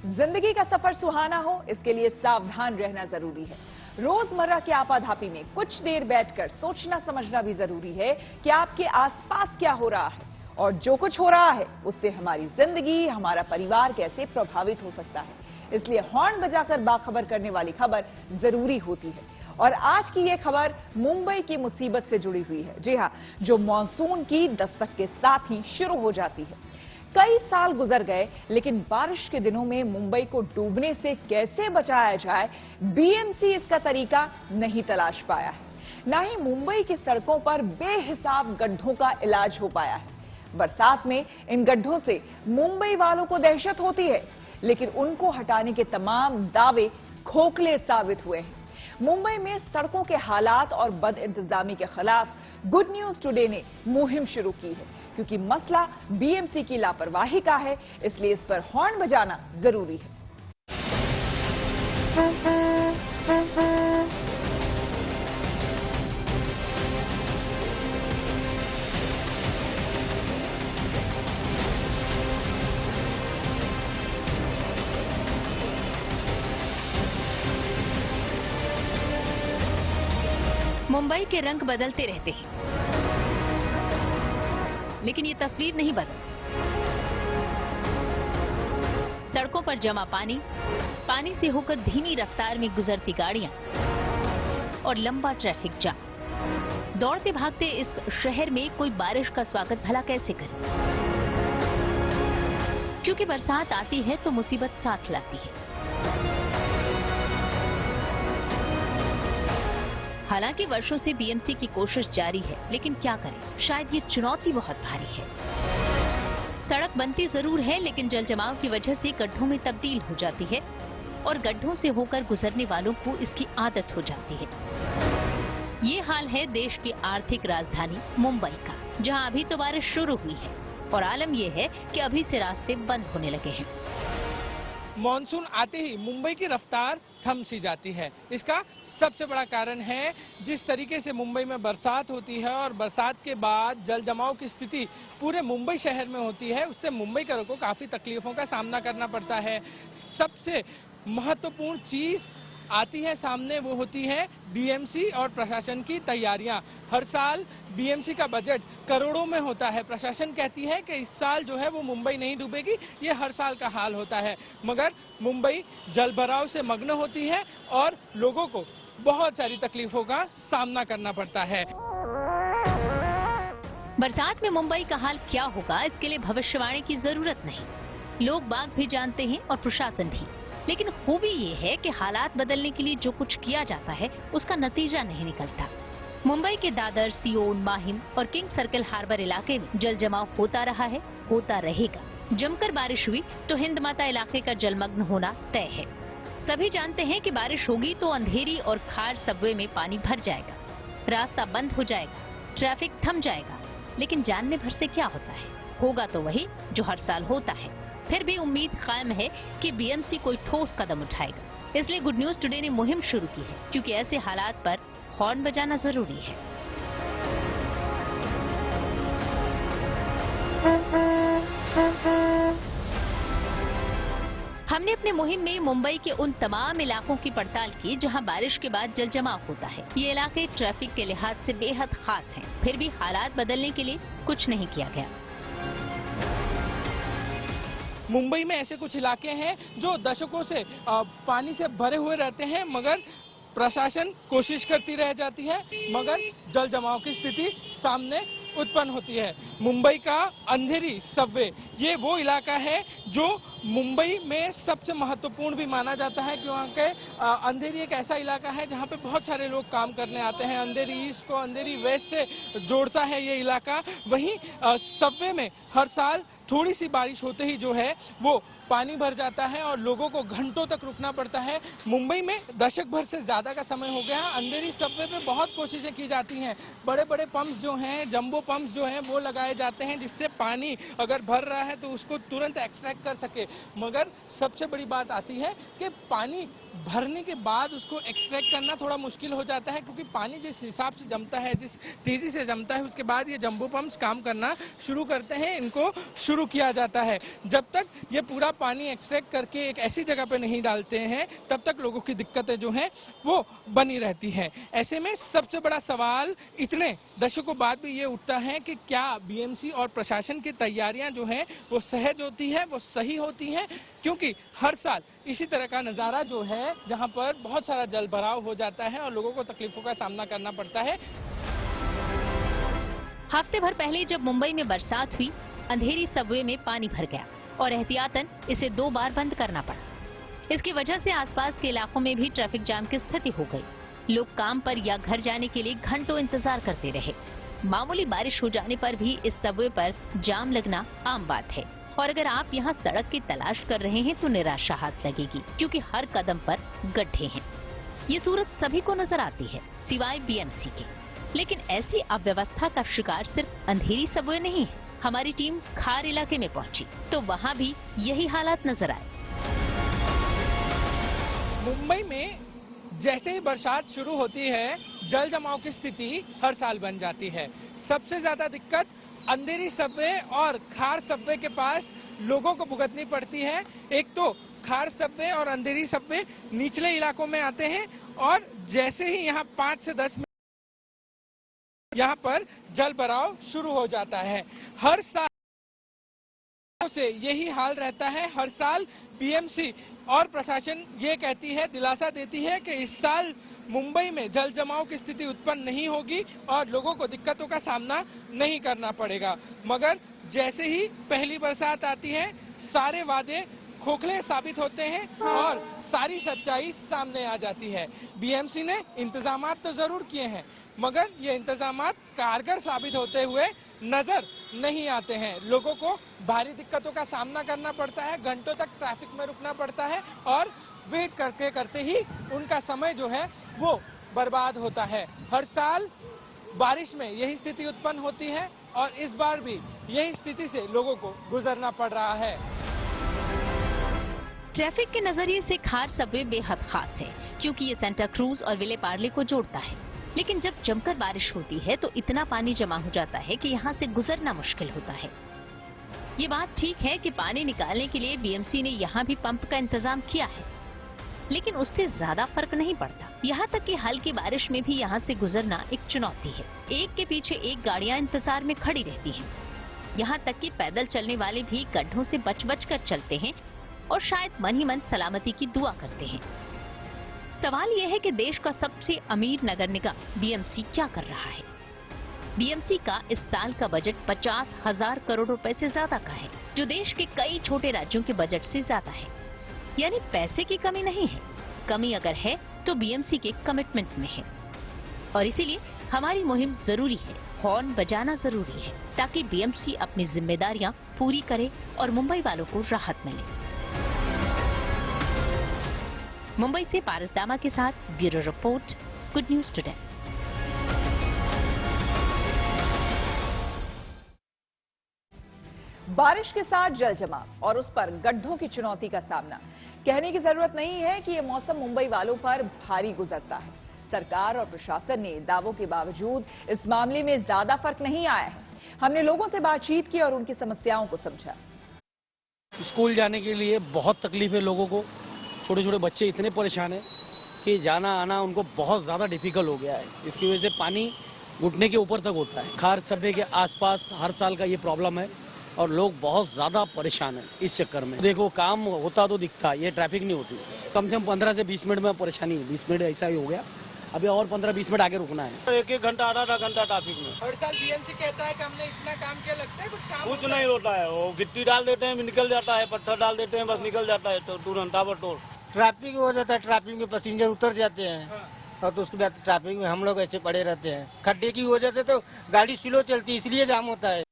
जिंदगी का सफर सुहाना हो, इसके लिए सावधान रहना जरूरी है। रोजमर्रा की आपाधापी में कुछ देर बैठकर सोचना समझना भी जरूरी है कि आपके आसपास क्या हो रहा है और जो कुछ हो रहा है उससे हमारी जिंदगी, हमारा परिवार कैसे प्रभावित हो सकता है। इसलिए हॉर्न बजाकर बाखबर करने वाली खबर जरूरी होती है। और आज की ये खबर मुंबई की मुसीबत से जुड़ी हुई है। जी हां, जो मानसून की दस्तक के साथ ही शुरू हो जाती है। कई साल गुजर गए, लेकिन बारिश के दिनों में मुंबई को डूबने से कैसे बचाया जाए, बीएमसी इसका तरीका नहीं तलाश पाया है। ना ही मुंबई की सड़कों पर बेहिसाब गड्ढों का इलाज हो पाया है। बरसात में इन गड्ढों से मुंबई वालों को दहशत होती है, लेकिन उनको हटाने के तमाम दावे खोखले साबित हुए हैं। मुंबई में सड़कों के हालात और बद इंतजामी के खिलाफ गुड न्यूज टुडे ने मुहिम शुरू की है। क्योंकि मसला बीएमसी की लापरवाही का है, इसलिए इस पर हॉर्न बजाना जरूरी है। मुंबई के रंग बदलते रहते हैं, लेकिन ये तस्वीर नहीं बदलती। सड़कों पर जमा पानी, पानी से होकर धीमी रफ्तार में गुजरती गाड़ियां और लंबा ट्रैफिक जाम। दौड़ते भागते इस शहर में कोई बारिश का स्वागत भला कैसे करे? क्योंकि बरसात आती है तो मुसीबत साथ लाती है। हालांकि वर्षों से बीएमसी की कोशिश जारी है, लेकिन क्या करें, शायद ये चुनौती बहुत भारी है। सड़क बनती जरूर है, लेकिन जल जमाव की वजह से गड्ढों में तब्दील हो जाती है और गड्ढों से होकर गुजरने वालों को इसकी आदत हो जाती है। ये हाल है देश की आर्थिक राजधानी मुंबई का, जहां अभी तो बारिश शुरू हुई है और आलम यह है कि अभी से रास्ते बंद होने लगे हैं। मॉनसून आते ही मुंबई की रफ्तार थम सी जाती है। इसका सबसे बड़ा कारण है जिस तरीके से मुंबई में बरसात होती है और बरसात के बाद जल जमाव की स्थिति पूरे मुंबई शहर में होती है, उससे मुंबईकरों को काफी तकलीफों का सामना करना पड़ता है। सबसे महत्वपूर्ण चीज आती है सामने, वो होती है बीएमसी और प्रशासन की तैयारियां। हर साल बीएमसी का बजट करोड़ों में होता है। प्रशासन कहती है कि इस साल जो है वो मुंबई नहीं डूबेगी, ये हर साल का हाल होता है, मगर मुंबई जलभराव से मग्न होती है और लोगों को बहुत सारी तकलीफों का सामना करना पड़ता है। बरसात में मुंबई का हाल क्या होगा, इसके लिए भविष्यवाणी की जरूरत नहीं। लोग बाग भी जानते हैं और प्रशासन भी, लेकिन खूबी ये है कि हालात बदलने के लिए जो कुछ किया जाता है उसका नतीजा नहीं निकलता। मुंबई के दादर, सियोन, माहिम और किंग सर्कल हार्बर इलाके में जल जमाव होता रहा है, होता रहेगा। जमकर बारिश हुई तो हिंद माता इलाके का जलमग्न होना तय है। सभी जानते हैं कि बारिश होगी तो अंधेरी और खार सबवे में पानी भर जाएगा, रास्ता बंद हो जाएगा, ट्रैफिक थम जाएगा। लेकिन जानने भर से क्या होता है, होगा तो वही जो हर साल होता है। फिर भी उम्मीद कायम है कि बीएमसी कोई ठोस कदम उठाएगा। इसलिए गुड न्यूज टुडे ने मुहिम शुरू की है, क्योंकि ऐसे हालात पर हॉर्न बजाना जरूरी है। हमने अपने मुहिम में मुंबई के उन तमाम इलाकों की पड़ताल की जहां बारिश के बाद जल जमाव होता है। ये इलाके ट्रैफिक के लिहाज से बेहद खास हैं। फिर भी हालात बदलने के लिए कुछ नहीं किया गया। मुंबई में ऐसे कुछ इलाके हैं जो दशकों से पानी से भरे हुए रहते हैं, मगर प्रशासन कोशिश करती रह जाती है, मगर जल जमाव की स्थिति सामने उत्पन्न होती है। मुंबई का अंधेरी सबवे, ये वो इलाका है जो मुंबई में सबसे महत्वपूर्ण भी माना जाता है, क्योंकि अंधेरी एक ऐसा इलाका है जहां पे बहुत सारे लोग काम करने आते हैं। अंधेरी ईस्ट को अंधेरी वेस्ट से जोड़ता है ये इलाका। वहीं सबवे में हर साल थोड़ी सी बारिश होते ही जो है वो पानी भर जाता है और लोगों को घंटों तक रुकना पड़ता है। मुंबई में दशक भर से ज्यादा का समय हो गया। अंधेरी सबवे पे बहुत कोशिशें की जाती हैं। बड़े बड़े पंप जो हैं, जंबो पंप जो हैं, वो लगाए जाते हैं जिससे पानी अगर भर रहा है तो उसको तुरंत एक्सट्रैक्ट कर सके। मगर सबसे बड़ी बात आती है कि पानी भरने के बाद उसको एक्सट्रैक्ट करना थोड़ा मुश्किल हो जाता है, क्योंकि पानी जिस हिसाब से जमता है, जिस तेजी से जमता है, उसके बाद ये जंबो पंप्स काम करना शुरू करते हैं, इनको शुरू किया जाता है। जब तक ये पूरा पानी एक्सट्रैक्ट करके एक ऐसी जगह पे नहीं डालते हैं तब तक लोगों की दिक्कतें जो हैं वो बनी रहती हैं। ऐसे में सबसे बड़ा सवाल इतने दशकों बाद भी ये उठता है कि क्या बीएमसी और प्रशासन की तैयारियां जो हैं वो सहज होती है, वो सही होती हैं, क्योंकि हर साल इसी तरह का नजारा जो है जहां पर बहुत सारा जल भराव हो जाता है और लोगों को तकलीफों का सामना करना पड़ता है। हफ्ते भर पहले जब मुंबई में बरसात हुई, अंधेरी सबवे में पानी भर गया और एहतियातन इसे 2 बार बंद करना पड़ा। इसकी वजह से आसपास के इलाकों में भी ट्रैफिक जाम की स्थिति हो गई। लोग काम पर या घर जाने के लिए घंटों इंतजार करते रहे। मामूली बारिश हो जाने पर भी इस सबवे पर जाम लगना आम बात है और अगर आप यहाँ सड़क की तलाश कर रहे हैं तो निराशा हाथ लगेगी, क्योंकि हर कदम पर गड्ढे हैं। ये सूरत सभी को नजर आती है सिवाय बीएमसी के। लेकिन ऐसी अव्यवस्था का शिकार सिर्फ अंधेरी सबवे नहीं है। हमारी टीम खार इलाके में पहुंची तो वहां भी यही हालात नजर आए। मुंबई में जैसे ही बरसात शुरू होती है, जल जमाव की स्थिति हर साल बन जाती है। सबसे ज्यादा दिक्कत अंधेरी सबवे और खार सबवे के पास लोगों को भुगतनी पड़ती है। एक तो खार सबवे और अंधेरी सबवे निचले इलाकों में आते हैं और जैसे ही यहाँ 5 से 10 मिनट यहाँ पर जल भराव शुरू हो जाता है। हर साल से यही हाल रहता है। हर साल बीएमसी और प्रशासन ये कहती है, दिलासा देती है कि इस साल मुंबई में जल जमाव की स्थिति उत्पन्न नहीं होगी और लोगों को दिक्कतों का सामना नहीं करना पड़ेगा। मगर जैसे ही पहली बरसात आती है, सारे वादे खोखले साबित होते हैं और सारी सच्चाई सामने आ जाती है। बीएमसी ने इंतजामात तो जरूर किए हैं, मगर ये इंतजामात कारगर साबित होते हुए नजर नहीं आते हैं। लोगों को भारी दिक्कतों का सामना करना पड़ता है, घंटों तक ट्रैफिक में रुकना पड़ता है और वेट करते करते ही उनका समय जो है वो बर्बाद होता है। हर साल बारिश में यही स्थिति उत्पन्न होती है और इस बार भी यही स्थिति से लोगों को गुजरना पड़ रहा है। ट्रैफिक के नजरिए से खार सबवे बेहद खास है, क्योंकि ये सेंटा क्रूज और विले पार्ले को जोड़ता है। लेकिन जब जमकर बारिश होती है तो इतना पानी जमा हो जाता है कि यहाँ से गुजरना मुश्किल होता है। ये बात ठीक है कि पानी निकालने के लिए बीएमसी ने यहाँ भी पंप का इंतजाम किया है, लेकिन उससे ज्यादा फर्क नहीं पड़ता। यहाँ तक कि हल्की बारिश में भी यहाँ से गुजरना एक चुनौती है। एक के पीछे एक गाड़ियाँ इंतजार में खड़ी रहती हैं। यहाँ तक कि पैदल चलने वाले भी गड्ढों से बच बच कर चलते हैं और शायद मन ही मन सलामती की दुआ करते हैं। सवाल यह है कि देश का सबसे अमीर नगर निगम बीएमसी क्या कर रहा है। बीएमसी का इस साल का बजट 50,000 करोड़ रुपए से ज्यादा का है, जो देश के कई छोटे राज्यों के बजट से ज्यादा है। यानी पैसे की कमी नहीं है, कमी अगर है तो बीएमसी के कमिटमेंट में है। और इसीलिए हमारी मुहिम जरूरी है, हॉर्न बजाना जरूरी है, ताकि बीएमसी अपनी जिम्मेदारियां पूरी करे और मुंबई वालों को राहत मिले। मुंबई से पारस दामा के साथ bureau report, good news today. बारिश के साथ जल जमाव और उस पर गड्ढों की चुनौती का सामना। कहने की जरूरत नहीं है कि ये मौसम मुंबई वालों पर भारी गुजरता है। सरकार और प्रशासन ने दावों के बावजूद इस मामले में ज्यादा फर्क नहीं आया है। हमने लोगों से बातचीत की और उनकी समस्याओं को समझा। स्कूल जाने के लिए बहुत तकलीफ है लोगों को। छोटे छोटे बच्चे इतने परेशान हैं कि जाना आना उनको बहुत ज़्यादा डिफिकल्ट हो गया है। इसकी वजह से पानी घुटने के ऊपर तक होता है। खार सबवे के आसपास हर साल का ये प्रॉब्लम है और लोग बहुत ज़्यादा परेशान हैं इस चक्कर में। देखो काम होता तो दिखता, ये ट्रैफिक नहीं होती। कम से कम 15 से 20 मिनट में परेशानी है। 20 मिनट ऐसा ही हो गया, अभी और 15-20 मिनट आगे रुकना है। 1-1 घंटा आधा घंटा ट्रैफिक में। हर साल बीएमसी कहता है कि हमने इतना काम किया, लगता है कुछ काम कुछ नहीं होता है। वो गिट्टी डाल देते हैं, निकल जाता है, पत्थर डाल देते हैं, बस निकल जाता है तो तुरंत ताबड़तोड़। ट्रैफिक हो जाता है, ट्रैफिक में पैसेंजर उतर जाते हैं और तो उसके बाद ट्रैफिक में हम लोग ऐसे पड़े रहते हैं। खड्डे की वजह से तो गाड़ी स्लो चलती है, इसलिए जाम होता है।